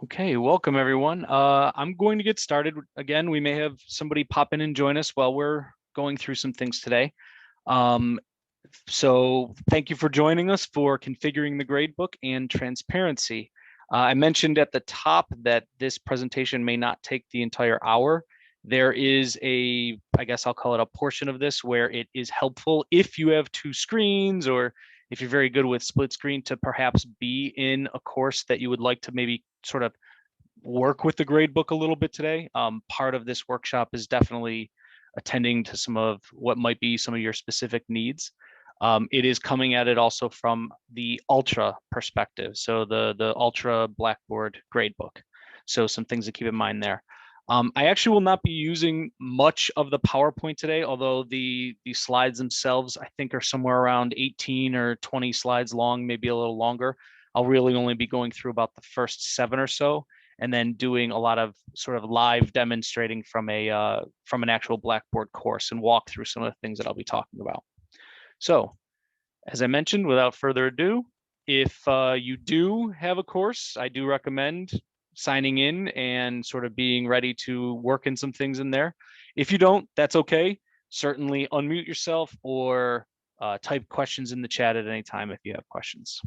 Okay, welcome everyone. I'm going to get started. Again, we may have somebody pop in and join us while we're going through some things today. Um, so thank you for joining us for configuring the gradebook and transparency. I mentioned at the top that this presentation may not take the entire hour. There is I guess I'll call it a portion of this where it is helpful if you have two screens or if you're very good with split screen to perhaps be in a course that you would like to maybe sort of work with the gradebook a little bit today. Part of this workshop is definitely attending to some of what might be some of your specific needs. It is coming at it also from the Ultra perspective, so the Ultra Blackboard gradebook. So some things to keep in mind there. I actually will not be using much of the PowerPoint today, although the slides themselves I think are somewhere around 18 or 20 slides long, maybe a little longer. I'll really only be going through about the first 7 or so, and then doing a lot of sort of live demonstrating from an actual Blackboard course and walk through some of the things that I'll be talking about. So, as I mentioned, without further ado, if you do have a course, I do recommend signing in and sort of being ready to work in some things in there. If you don't, that's okay. Certainly unmute yourself or type questions in the chat at any time if you have questions.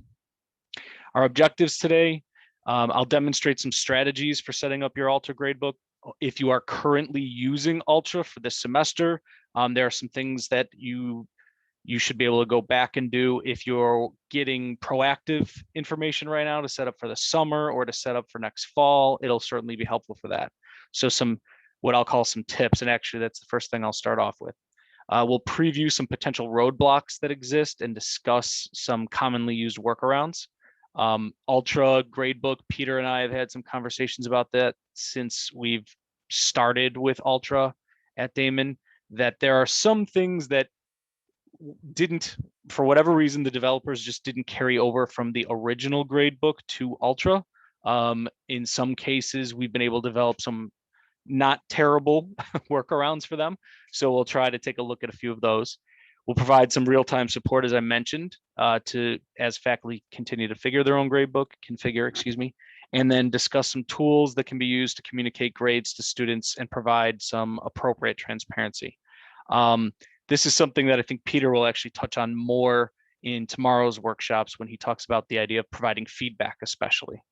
Our objectives today, I'll demonstrate some strategies for setting up your Ultra gradebook. If you are currently using Ultra for this semester, there are some things that you should be able to go back and do. If you're getting proactive information right now to set up for the summer or to set up for next fall, it'll certainly be helpful for that. So some, what I'll call some tips, and actually that's the first thing I'll start off with. We'll preview some potential roadblocks that exist and discuss some commonly used workarounds. Ultra Gradebook, Peter and I have had some conversations about that since we've started with Ultra at Damon, that there are some things that didn't, for whatever reason, the developers just didn't carry over from the original gradebook to Ultra. In some cases, we've been able to develop some not terrible workarounds for them. So we'll try to take a look at a few of those. We'll provide some real-time support, as I mentioned, as faculty continue to configure their own gradebook, and then discuss some tools that can be used to communicate grades to students and provide some appropriate transparency. This is something that I think Peter will actually touch on more in tomorrow's workshops when he talks about the idea of providing feedback, especially.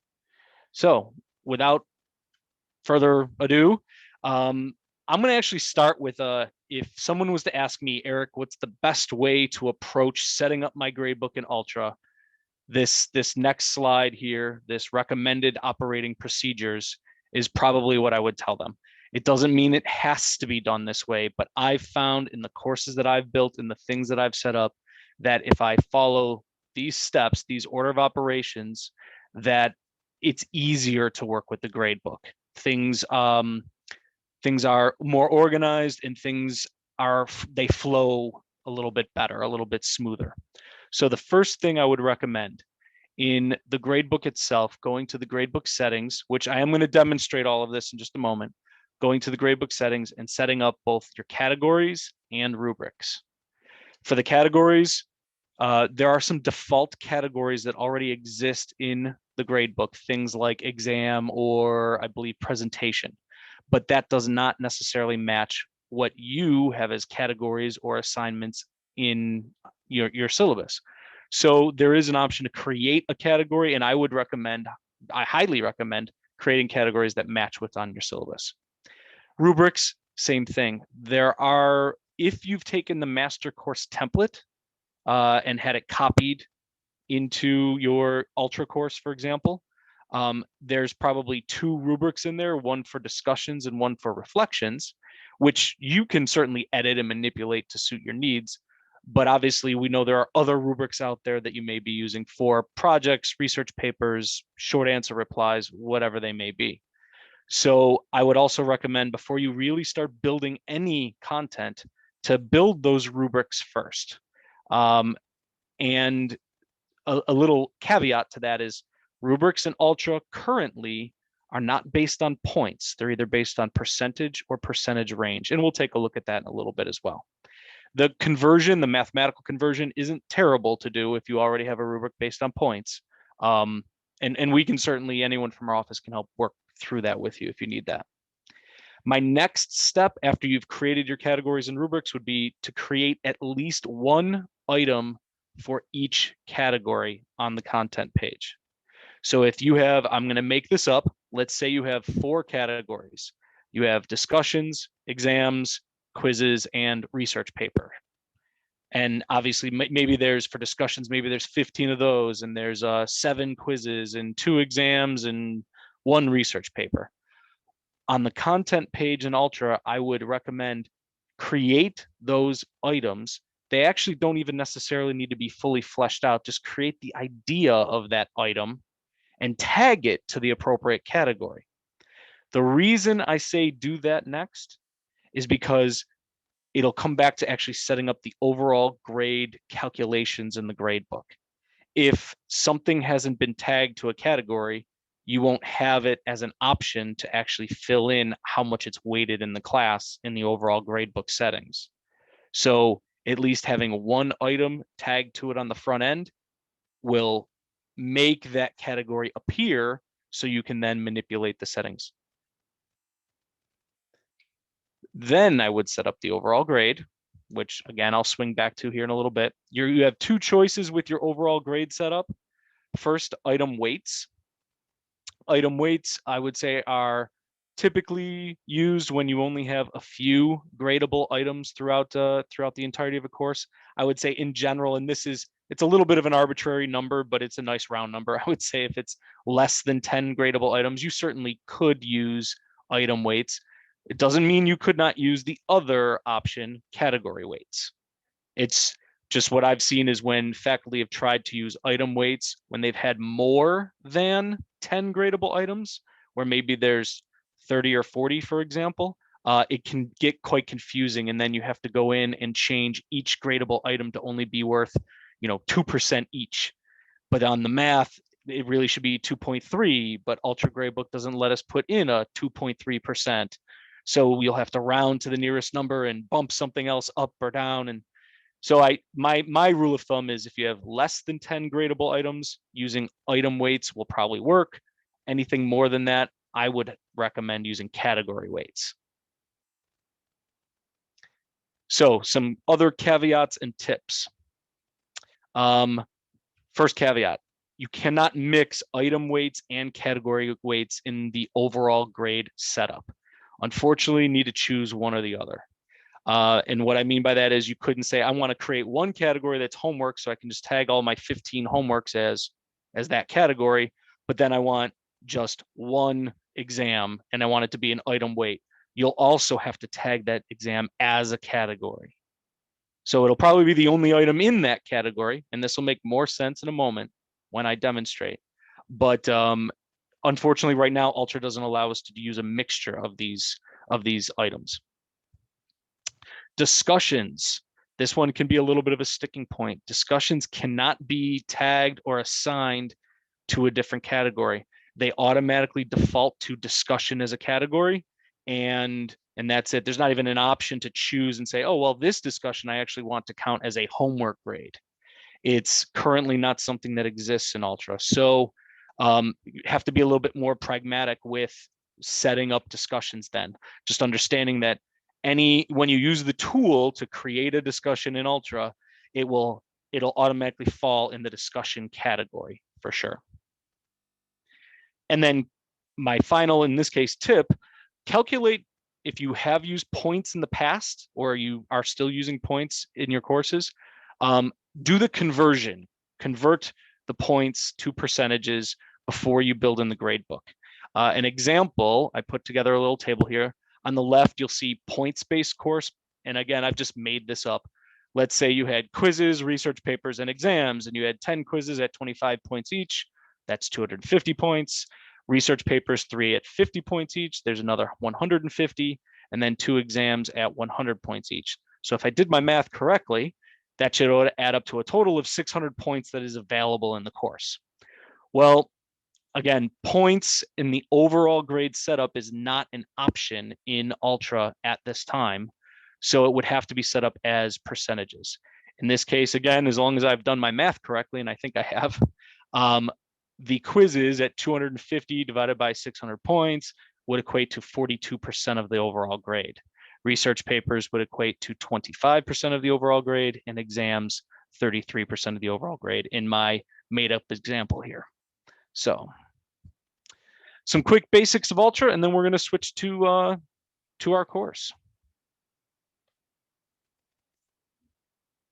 So without further ado, I'm going to actually start with if someone was to ask me, Eric, what's the best way to approach setting up my gradebook in Ultra? This next slide here, this recommended operating procedures, is probably what I would tell them. It doesn't mean it has to be done this way, but I've found in the courses that I've built and the things that I've set up that if I follow these steps, these order of operations, that it's easier to work with the gradebook. Things are more organized and they flow a little bit better, a little bit smoother. So the first thing I would recommend in the gradebook itself, going to the gradebook settings, which I am going to demonstrate all of this in just a moment, going to the gradebook settings and setting up both your categories and rubrics. For the categories, there are some default categories that already exist in the gradebook, things like exam or I believe presentation, but that does not necessarily match what you have as categories or assignments in your syllabus. So there is an option to create a category, and I highly recommend creating categories that match what's on your syllabus. Rubrics, same thing. If you've taken the master course template and had it copied into your Ultra course, for example, there's probably 2 rubrics in there, one for discussions and one for reflections, which you can certainly edit and manipulate to suit your needs. But obviously, we know there are other rubrics out there that you may be using for projects, research papers, short answer replies, whatever they may be. So I would also recommend, before you really start building any content, to build those rubrics first. And a little caveat to that is rubrics in Ultra currently are not based on points. They're either based on percentage or percentage range. And we'll take a look at that in a little bit as well. The conversion, the mathematical conversion, isn't terrible to do if you already have a rubric based on points. and we can certainly, anyone from our office can help work through that with you if you need that. My next step after you've created your categories and rubrics would be to create at least one item for each category on the content page. So if you have, I'm going to make this up, let's say you have 4 categories. You have discussions, exams, quizzes, and research paper. And obviously, maybe there's, for discussions, maybe there's 15 of those, and there's 7 quizzes and 2 exams and 1 research paper. On the content page in Ultra, I would recommend create those items. They actually don't even necessarily need to be fully fleshed out. Just create the idea of that item and tag it to the appropriate category. The reason I say do that next is because it'll come back to actually setting up the overall grade calculations in the grade book. If something hasn't been tagged to a category, you won't have it as an option to actually fill in how much it's weighted in the class in the overall gradebook settings. So at least having one item tagged to it on the front end will make that category appear so you can then manipulate the settings. Then I would set up the overall grade, which again, I'll swing back to here in a little bit. You have 2 choices with your overall grade setup. First, item weights. Item weights, I would say, are typically used when you only have a few gradable items throughout the entirety of a course. I would say in general, and it's a little bit of an arbitrary number, but it's a nice round number. I would say if it's less than 10 gradable items, you certainly could use item weights. It doesn't mean you could not use the other option, category weights. It's just what I've seen is when faculty have tried to use item weights when they've had more than 10 gradable items, where maybe there's 30 or 40, for example, it can get quite confusing. And then you have to go in and change each gradable item to only be worth, 2% each. But on the math, it really should be 2.3, but Ultra Gradebook doesn't let us put in a 2.3%. So we'll have to round to the nearest number and bump something else up or down. And so my rule of thumb is if you have less than 10 gradable items, using item weights will probably work. Anything more than that, I would recommend using category weights. So some other caveats and tips. First caveat, you cannot mix item weights and category weights in the overall grade setup. Unfortunately, you need to choose one or the other. And what I mean by that is you couldn't say, I want to create one category that's homework, so I can just tag all my 15 homeworks as that category, but then I want just one exam and I want it to be an item weight. You'll also have to tag that exam as a category. So it'll probably be the only item in that category, and this will make more sense in a moment when I demonstrate. But unfortunately, right now, Ultra doesn't allow us to use a mixture of these items. Discussions. This one can be a little bit of a sticking point. Discussions cannot be tagged or assigned to a different category. They automatically default to discussion as a category, and that's it. There's not even an option to choose and say, oh, well, this discussion I actually want to count as a homework grade. It's currently not something that exists in Ultra. So you have to be a little bit more pragmatic with setting up discussions then. Just understanding that when you use the tool to create a discussion in Ultra, it'll automatically fall in the discussion category for sure. And then my final, in this case, tip, calculate if you have used points in the past or you are still using points in your courses, do the conversion. Convert the points to percentages before you build in the gradebook. An example, I put together a little table here. On the left, you'll see points-based course. And again, I've just made this up. Let's say you had quizzes, research papers, and exams, and you had 10 quizzes at 25 points each. That's 250 points. Research papers, 3 at 50 points each. There's another 150, and then 2 exams at 100 points each. So if I did my math correctly, that should add up to a total of 600 points that is available in the course. Well, again, points in the overall grade setup is not an option in Ultra at this time. So it would have to be set up as percentages. In this case, again, as long as I've done my math correctly, and I think I have, the quizzes at 250 divided by 600 points would equate to 42% of the overall grade. Research papers would equate to 25% of the overall grade, and exams 33% of the overall grade in my made up example here. So some quick basics of Ultra, and then we're going to switch to our course.